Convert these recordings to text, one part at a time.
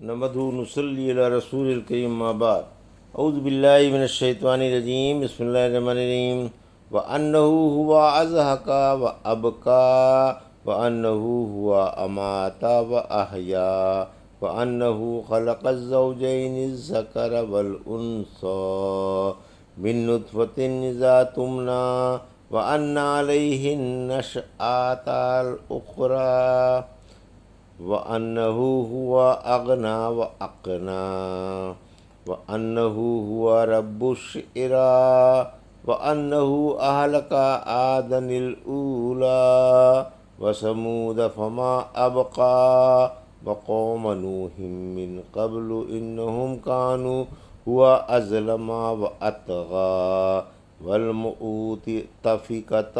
نحمدہ نصلی علی رسول الکریم ما بعد اعوذ باللہ من الشیطان الرجیم بسم اللہ الرحمن الرحیم وَأَنَّهُ هُوَ أَضْحَكَ وَأَبْكَى وَأَنَّهُ هُوَ أَمَاتَ وَأَحْيَا وَأَنَّهُ خَلَقَ الزَّوْجَيْنِ الذَّكَرَ وَالْأُنثَى مِن نُطْفَةٍ إِذَا تُمْنَىٰ وَأَنَّ عَلَيْهِ النَّشْأَةَ الْأُخْرَىٰ وَأَنَّهُ هُوَ أَغْنَىٰ وَأَقْنَىٰ وَأَنَّهُ هُوَ رَبُّ الشِّعْرَىٰ وَأَنَّهُ أَهْلَكَ عَادًا الْأُولَىٰ وَثَمُودَ فَمَا أَبْقَىٰ وَقَوْمَ نُوحٍ مِّن قَبْلُ إِنَّهُمْ كَانُوا هُوَ أَظْلَمَ وَأَطْغَىٰ وَالْمُؤْتَفِكَةَ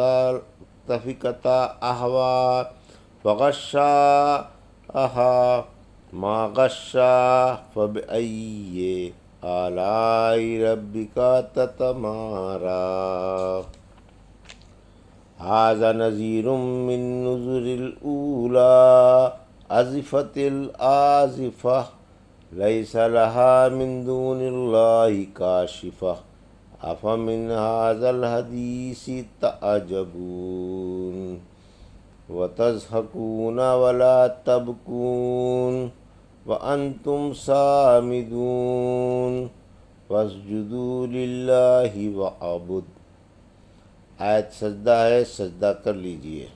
أَهْوَىٰ فغشاها ما غشا فبأي آلاء ربك تتمارى هذا نذير من نذر الأولى أزفت الآزفة ليس لها من دون الله كاشفة أفمن هذا الحديث تعجبون وَتَضْحَكُونَ وَلَا تَبْكُونَ وَأَنْتُمْ سَامِدُونَ فَاسْجُدُوا لِلَّهِ وَاعْبُدُوا۔ آیت سجدہ ہے، سجدہ کر لیجئے۔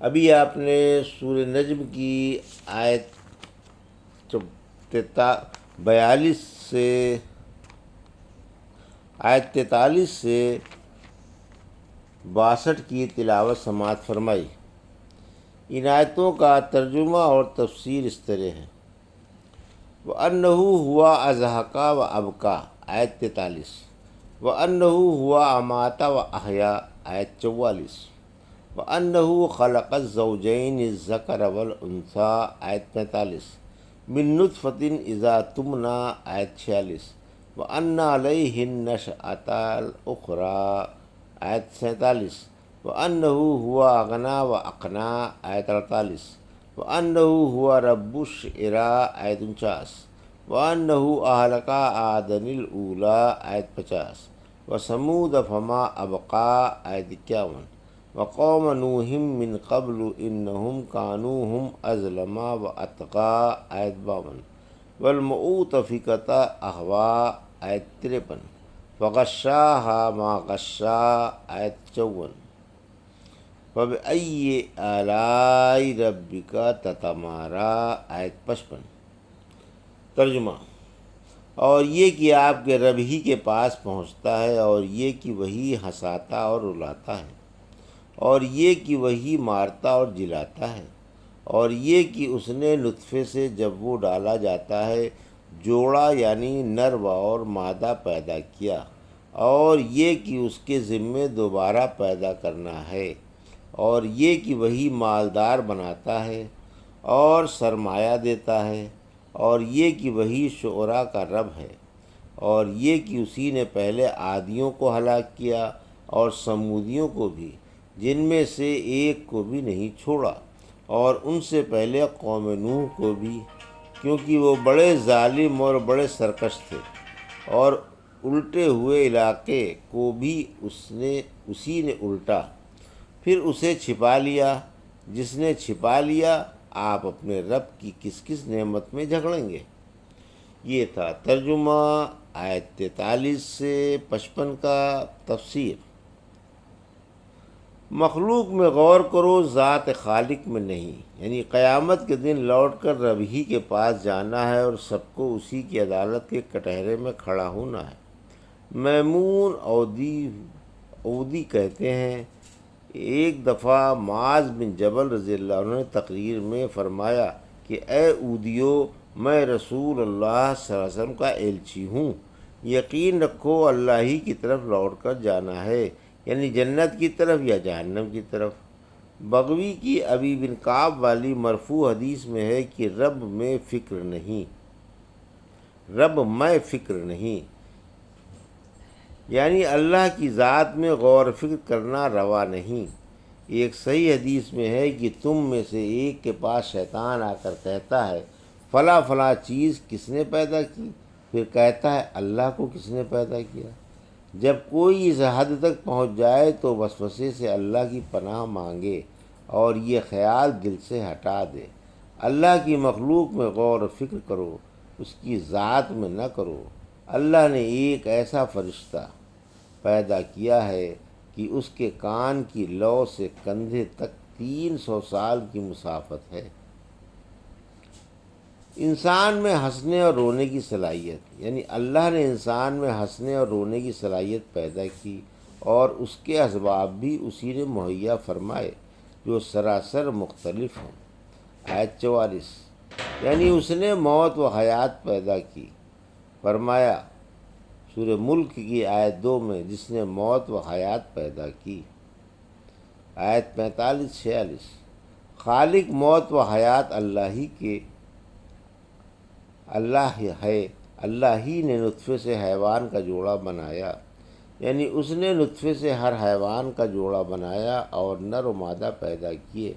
ابھی آپ نے سورہ نجم کی آیت 42 سے آیت 43 سے 62 کی تلاوت سماعت فرمائی۔ ان آیتوں کا ترجمہ اور تفسیر اس طرح ہے۔ وَأَنَّهُ هُوَ أَضْحَكَ وَأَبْكَىٰ آیت 43، وَأَنَّهُ هُوَ أَمَاتَ وَأَحْيَا آیت 44، وَأَنَّهُ خَلَقَ الزَّوْجَيْنِ الذَّكَرَ وَالْأُنثَىٰ آیت 45، مِن نُطْفَةٍ إِذَا تُمْنَىٰ آیت 46، وَأَنَّ عَلَيْهِ النَّشْأَةَ الْأُخْرَىٰ آیت 47، وَأَنَّهُ هُوَ أَغْنَىٰ وَأَقْنَىٰ آیت 48، وَأَنَّهُ هُوَ رَبُّ الشِّعْرَىٰ آیت 49، وَأَنَّهُ أَهْلَكَ عَادًا الْأُولَىٰ آیت 50، وَثَمُودَ فَمَا أَبْقَىٰ آیت 51، وَقَوْمَ نُوحٍ مِّن قَبْلُ إِنَّهُمْ كَانُوا هُمْ أَظْلَمَ وَأَطْغَىٰ آیت 52، وَالْمُؤْتَفِكَةَ أَهْوَىٰ آیت 53، فغشاها ما غشا آیت 54، فبأي آلاء ربك تتمارى آیت 55۔ ترجمہ: اور یہ کہ آپ کے رب ہی کے پاس پہنچتا ہے، اور یہ کہ وہی ہنساتا اور رلاتا ہے، اور یہ کہ وہی مارتا اور جلاتا ہے، اور یہ کہ اس نے نطفے سے جب وہ ڈالا جاتا ہے جوڑا یعنی نر و اور مادہ پیدا کیا، اور یہ کہ اس کے ذمے دوبارہ پیدا کرنا ہے، اور یہ کہ وہی مالدار بناتا ہے اور سرمایہ دیتا ہے، اور یہ کہ وہی شعراء کا رب ہے، اور یہ کہ اسی نے پہلے عادیوں کو ہلاک کیا اور سمودیوں کو بھی، جن میں سے ایک کو بھی نہیں چھوڑا، اور ان سے پہلے قوم نوح کو بھی، کیونکہ وہ بڑے ظالم اور بڑے سرکش تھے، اور الٹے ہوئے علاقے کو بھی اسی نے الٹا، پھر اسے چھپا لیا۔ جس نے چھپا لیا، آپ اپنے رب کی کس کس نعمت میں جھگڑیں گے۔ یہ تھا ترجمہ آیت 43 سے 55 کا تفسیر۔ مخلوق میں غور کرو، ذات خالق میں نہیں، یعنی قیامت کے دن لوٹ کر رب ہی کے پاس جانا ہے اور سب کو اسی کی عدالت کے کٹہرے میں کھڑا ہونا ہے۔ میمون عودی کہتے ہیں، ایک دفعہ معاذ بن جبل رضی اللہ عنہ نے تقریر میں فرمایا کہ اے عودیو، میں رسول اللہ صلی اللہ علیہ وسلم کا ایلچی ہوں، یقین رکھو اللہ ہی کی طرف لوٹ کر جانا ہے، یعنی جنت کی طرف یا جہنم کی طرف۔ بغوی کی ابی بن کعب والی مرفوع حدیث میں ہے کہ رب میں فکر نہیں، یعنی اللہ کی ذات میں غور و فکر کرنا روا نہیں، ایک صحیح حدیث میں ہے کہ تم میں سے ایک کے پاس شیطان آ کر کہتا ہے فلاں فلاں چیز کس نے پیدا کی، پھر کہتا ہے اللہ کو کس نے پیدا کیا۔ جب کوئی اس حد تک پہنچ جائے تو وسوسے سے اللہ کی پناہ مانگے اور یہ خیال دل سے ہٹا دے، اللہ کی مخلوق میں غور و فکر کرو، اس کی ذات میں نہ کرو۔ اللہ نے ایک ایسا فرشتہ پیدا کیا ہے کہ اس کے کان کی لو سے کندھے تک 300 سال کی مسافت ہے۔ انسان میں ہنسنے اور رونے کی صلاحیت، یعنی اللہ نے انسان میں ہنسنے اور رونے کی صلاحیت پیدا کی اور اس کے اسباب بھی اسی نے مہیا فرمائے جو سراسر مختلف ہیں۔ آیت 44، یعنی اس نے موت و حیات پیدا کی، فرمایا سورہ ملک کی آیت 2 میں جس نے موت و حیات پیدا کی۔ آیت 45-46، خالق موت و حیات اللہ ہے، اللہ ہی نے نطفے سے حیوان کا جوڑا بنایا، یعنی اس نے نطفے سے ہر حیوان کا جوڑا بنایا اور نر و مادہ پیدا کیے۔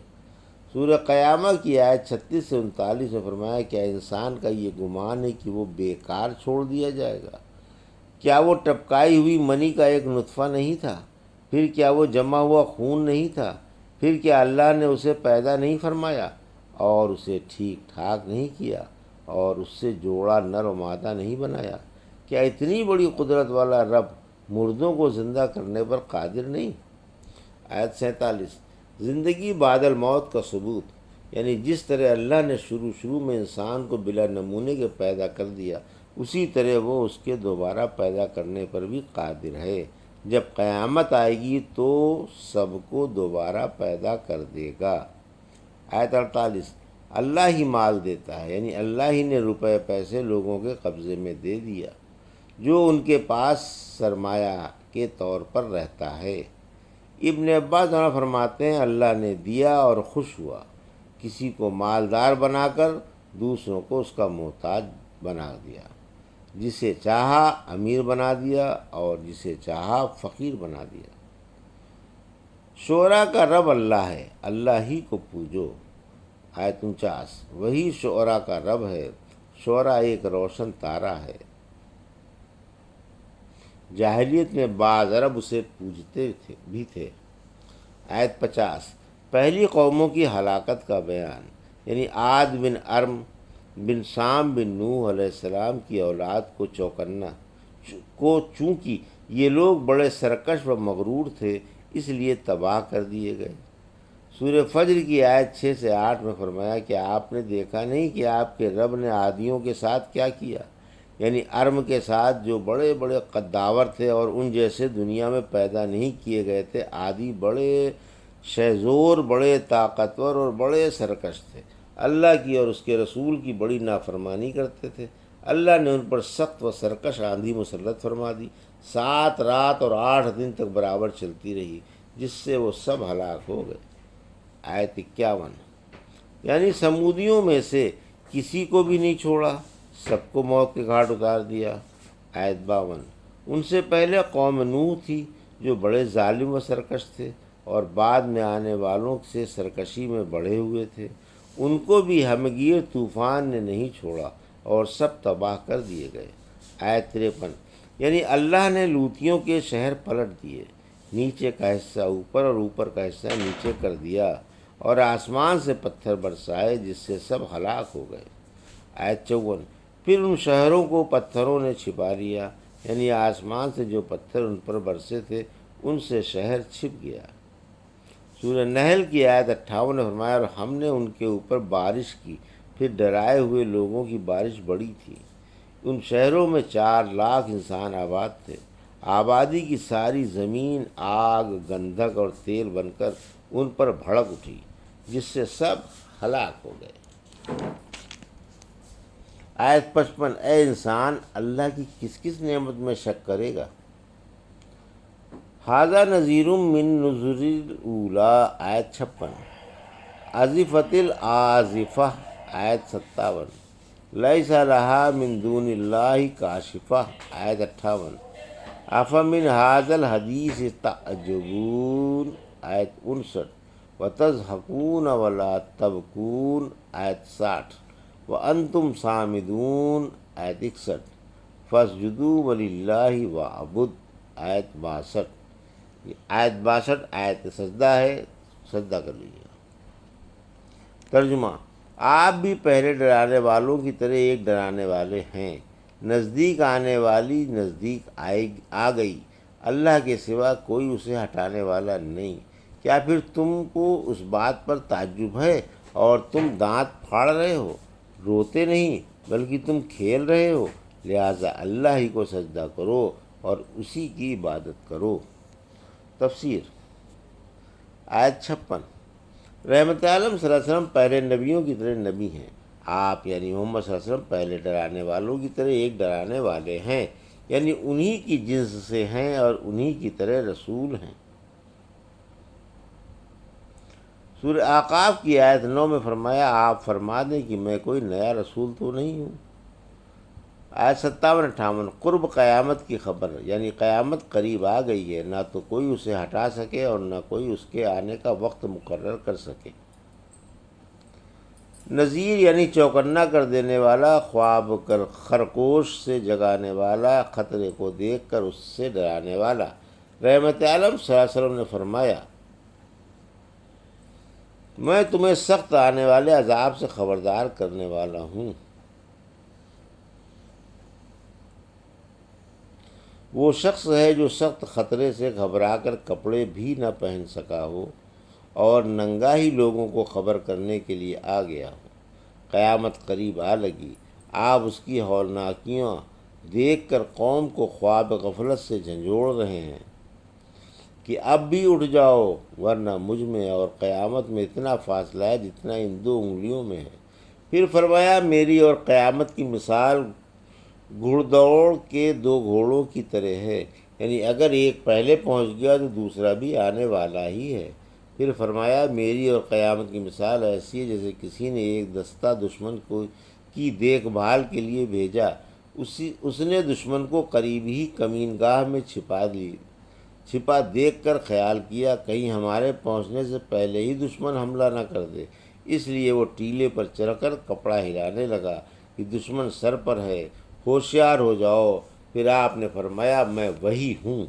سورہ قیامہ کی آیت 36-39 میں فرمایا کیا انسان کا یہ گمان ہے کہ وہ بیکار چھوڑ دیا جائے گا؟ کیا وہ ٹپکائی ہوئی منی کا ایک نطفہ نہیں تھا؟ پھر کیا وہ جمع ہوا خون نہیں تھا؟ پھر کیا اللہ نے اسے پیدا نہیں فرمایا اور اسے ٹھیک ٹھاک نہیں کیا اور اس سے جوڑا نر و مادہ نہیں بنایا؟ کیا اتنی بڑی قدرت والا رب مردوں کو زندہ کرنے پر قادر نہیں؟ آیت 47، زندگی بعد الموت کا ثبوت، یعنی جس طرح اللہ نے شروع میں انسان کو بلا نمونے کے پیدا کر دیا، اسی طرح وہ اس کے دوبارہ پیدا کرنے پر بھی قادر ہے۔ جب قیامت آئے گی تو سب کو دوبارہ پیدا کر دے گا۔ آیت 48، اللہ ہی مال دیتا ہے، یعنی اللہ ہی نے روپے پیسے لوگوں کے قبضے میں دے دیا جو ان کے پاس سرمایہ کے طور پر رہتا ہے۔ ابن عباس فرماتے ہیں اللہ نے دیا اور خوش ہوا، کسی کو مالدار بنا کر دوسروں کو اس کا محتاج بنا دیا، جسے چاہا امیر بنا دیا اور جسے چاہا فقیر بنا دیا۔ شعراء کا رب اللہ ہے، اللہ ہی کو پوجو۔ آیت 49، وہی شعراء کا رب ہے، شعراء ایک روشن تارہ ہے۔ جاہلیت میں بعض عرب اسے پوجتے بھی تھے۔ آیت 50، پہلی قوموں کی ہلاکت کا بیان، یعنی عاد بن ارم بن سام بن نوح علیہ السلام کی اولاد کو چونکہ یہ لوگ بڑے سرکش و مغرور تھے اس لیے تباہ کر دیے گئے۔ سورہ فجر کی آیت 6-8 میں فرمایا کہ آپ نے دیکھا نہیں کہ آپ کے رب نے عادیوں کے ساتھ کیا کیا، یعنی ارم کے ساتھ جو بڑے بڑے قداور تھے اور ان جیسے دنیا میں پیدا نہیں کیے گئے تھے۔ عادی بڑے شہزور، بڑے طاقتور اور بڑے سرکش تھے، اللہ کی اور اس کے رسول کی بڑی نافرمانی کرتے تھے۔ اللہ نے ان پر سخت و سرکش آندھی مسلط فرما دی، 7 رات اور 8 دن تک برابر چلتی رہی، جس سے وہ سب ہلاک ہو گئے۔ آیت 51، یعنی سمودیوں میں سے کسی کو بھی نہیں چھوڑا، سب کو موت کے گھاٹ اتار دیا۔ آیت 52، ان سے پہلے قوم نوح تھی جو بڑے ظالم و سرکش تھے اور بعد میں آنے والوں سے سرکشی میں بڑھے ہوئے تھے، ان کو بھی ہمگیر طوفان نے نہیں چھوڑا اور سب تباہ کر دیے گئے۔ آیت 53، یعنی اللہ نے لوطیوں کے شہر پلٹ دیے، نیچے کا حصہ اوپر اور اوپر کا حصہ نیچے کر دیا اور آسمان سے پتھر برسائے جس سے سب ہلاک ہو گئے۔ آیت 54، پھر ان شہروں کو پتھروں نے چھپا لیا، یعنی آسمان سے جو پتھر ان پر برسے تھے ان سے شہر چھپ گیا۔ سورہ نحل کی آیت 58 نے فرمایا اور ہم نے ان کے اوپر بارش کی، پھر ڈرائے ہوئے لوگوں کی بارش بڑی تھی۔ ان شہروں میں 4 لاکھ انسان آباد تھے، آبادی کی ساری زمین آگ، گندھک اور تیل بن کر ان پر بھڑک اٹھی جس سے سب ہلاک ہو گئے۔ آیت 55، اے انسان اللہ کی کس کس نعمت میں شک کرے گا؟ ھذا نذیر من نذر الاولیٰ۔ آیت 56، ازفت الآزفہ۔ آیت 57، لیس لہا من دون اللہ کاشفہ۔ آیت 58، افمن ھذا الحدیث تعجبون۔ آیت 59، وَتَضْحَكُونَ وَلَا تَبْكُونَ آیت 60، وَأَنْتُمْ صَامِدُونَ آیت 61، فَاسْجُدُوا وَلِلَّهِ وَاعْبُدْ آیت 62۔ یہ آیت 62 آیت سجدہ ہے، سجدہ کر لیجیے۔ ترجمہ: آپ بھی پہلے ڈرانے والوں کی طرح ایک ڈرانے والے ہیں، نزدیک آنے والی نزدیک آ گئی، اللہ کے سوا کوئی اسے ہٹانے والا نہیں۔ کیا پھر تم کو اس بات پر تعجب ہے اور تم دانت پھاڑ رہے ہو؟ روتے نہیں بلکہ تم کھیل رہے ہو، لہٰذا اللہ ہی کو سجدہ کرو اور اسی کی عبادت کرو۔ تفسیر۔ آیت 56، رحمت عالم صلی اللہ علیہ وسلم پہلے نبیوں کی طرح نبی ہیں۔ آپ یعنی محمد صلی اللہ علیہ وسلم پہلے ڈرانے والوں کی طرح ایک ڈرانے والے ہیں، یعنی انہی کی جنس سے ہیں اور انہی کی طرح رسول ہیں۔ سورہ اعقاف کی آیت 9 میں فرمایا، آپ فرما دیں کہ میں کوئی نیا رسول تو نہیں ہوں۔ آیت 57-58، قرب قیامت کی خبر، یعنی قیامت قریب آ گئی ہے، نہ تو کوئی اسے ہٹا سکے اور نہ کوئی اس کے آنے کا وقت مقرر کر سکے۔ نذیر یعنی چوکنا کر دینے والا، خواب کر خرگوش سے جگانے والا، خطرے کو دیکھ کر اس سے ڈرانے والا۔ رحمت عالم صلی اللہ علیہ وسلم نے فرمایا، میں تمہیں سخت آنے والے عذاب سے خبردار کرنے والا ہوں۔ وہ شخص ہے جو سخت خطرے سے گھبرا کر کپڑے بھی نہ پہن سکا ہو اور ننگا ہی لوگوں کو خبر کرنے کے لیے آ گیا ہو۔ قیامت قریب آ لگی، آپ اس کی ہولناکیاں دیکھ کر قوم کو خواب غفلت سے جھنجھوڑ رہے ہیں کہ اب بھی اٹھ جاؤ ورنہ مجھ میں اور قیامت میں اتنا فاصلہ ہے جتنا ان 2 انگلیوں میں ہے۔ پھر فرمایا، میری اور قیامت کی مثال گھڑ دوڑ کے 2 گھوڑوں کی طرح ہے، یعنی اگر ایک پہلے پہنچ گیا تو دوسرا بھی آنے والا ہی ہے۔ پھر فرمایا، میری اور قیامت کی مثال ایسی ہے جیسے کسی نے ایک دستہ دشمن کی دیکھ بھال کے لیے بھیجا، اس نے دشمن کو قریب ہی کمین گاہ میں چھپا دیکھ کر خیال کیا کہیں ہمارے پہنچنے سے پہلے ہی دشمن حملہ نہ کر دے، اس لیے وہ ٹیلے پر چڑھ کر کپڑا ہلانے لگا کہ دشمن سر پر ہے، ہوشیار ہو جاؤ۔ پھر آپ نے فرمایا، میں وہی ہوں۔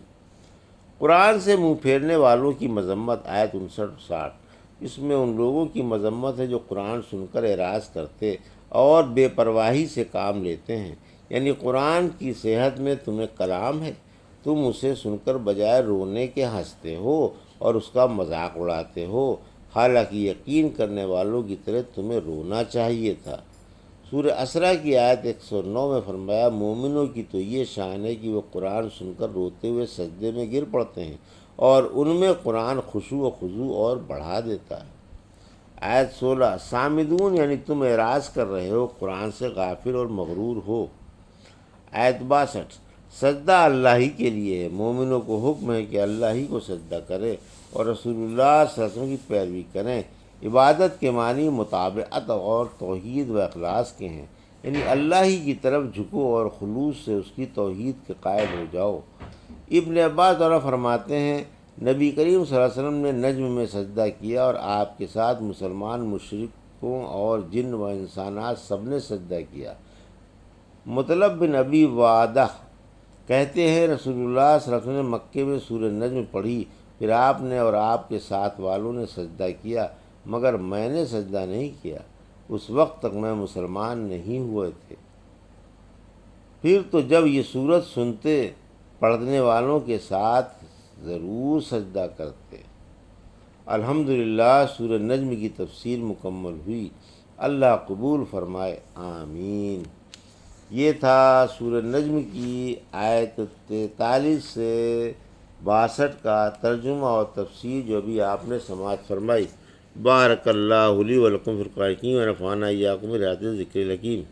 قرآن سے منہ پھیرنے والوں کی مذمت، آیت 59-60۔ اس میں ان لوگوں کی مذمت ہے جو قرآن سن کر اعراض کرتے اور بے پرواہی سے کام لیتے ہیں، یعنی قرآن کی صحت میں تمہیں کلام ہے، تم اسے سن کر بجائے رونے کے ہنستے ہو اور اس کا مذاق اڑاتے ہو، حالانکہ یقین کرنے والوں کی طرح تمہیں رونا چاہیے تھا۔ سورہ اسرا کی آیت 109 میں فرمایا، مومنوں کی تو یہ شان ہے کہ وہ قرآن سن کر روتے ہوئے سجدے میں گر پڑتے ہیں اور ان میں قرآن خشوع و خضوع اور بڑھا دیتا ہے۔ آیت 16، سامدون یعنی تم اعراض کر رہے ہو، قرآن سے غافل اور مغرور ہو۔ آیت 62، سجدہ اللہ ہی کے لیے ہے، مومنوں کو حکم ہے کہ اللہ ہی کو سجدہ کرے اور رسول اللہ صلی اللہ علیہ وسلم کی پیروی کریں۔ عبادت کے معنی مطابقت اور توحید و اخلاص کے ہیں، یعنی اللہ ہی کی طرف جھکو اور خلوص سے اس کی توحید کے قائل ہو جاؤ۔ ابن عباس اور فرماتے ہیں، نبی کریم صلی اللہ علیہ وسلم نے نجم میں سجدہ کیا اور آپ کے ساتھ مسلمان مشرکوں اور جن و انسانات سب نے سجدہ کیا۔ مطلب بن ابی وعدہ کہتے ہیں، رسول اللہ صلی اللہ علیہ وسلم نے مکے میں سورہ نجم پڑھی، پھر آپ نے اور آپ کے ساتھ والوں نے سجدہ کیا، مگر میں نے سجدہ نہیں کیا، اس وقت تک میں مسلمان نہیں ہوئے تھے۔ پھر تو جب یہ سورت سنتے پڑھنے والوں کے ساتھ ضرور سجدہ کرتے۔ الحمدللہ، سورہ نجم کی تفسیر مکمل ہوئی، اللہ قبول فرمائے، آمین۔ یہ تھا سورہ نجم کی آیت 43 سے 62 کا ترجمہ اور تفسیر جو ابھی آپ نے سماعت فرمائی۔ بارک اللہ لی و لکم فی القرآن الحکیم و نفعنی وایاکم بآیات الذکر الحکیم۔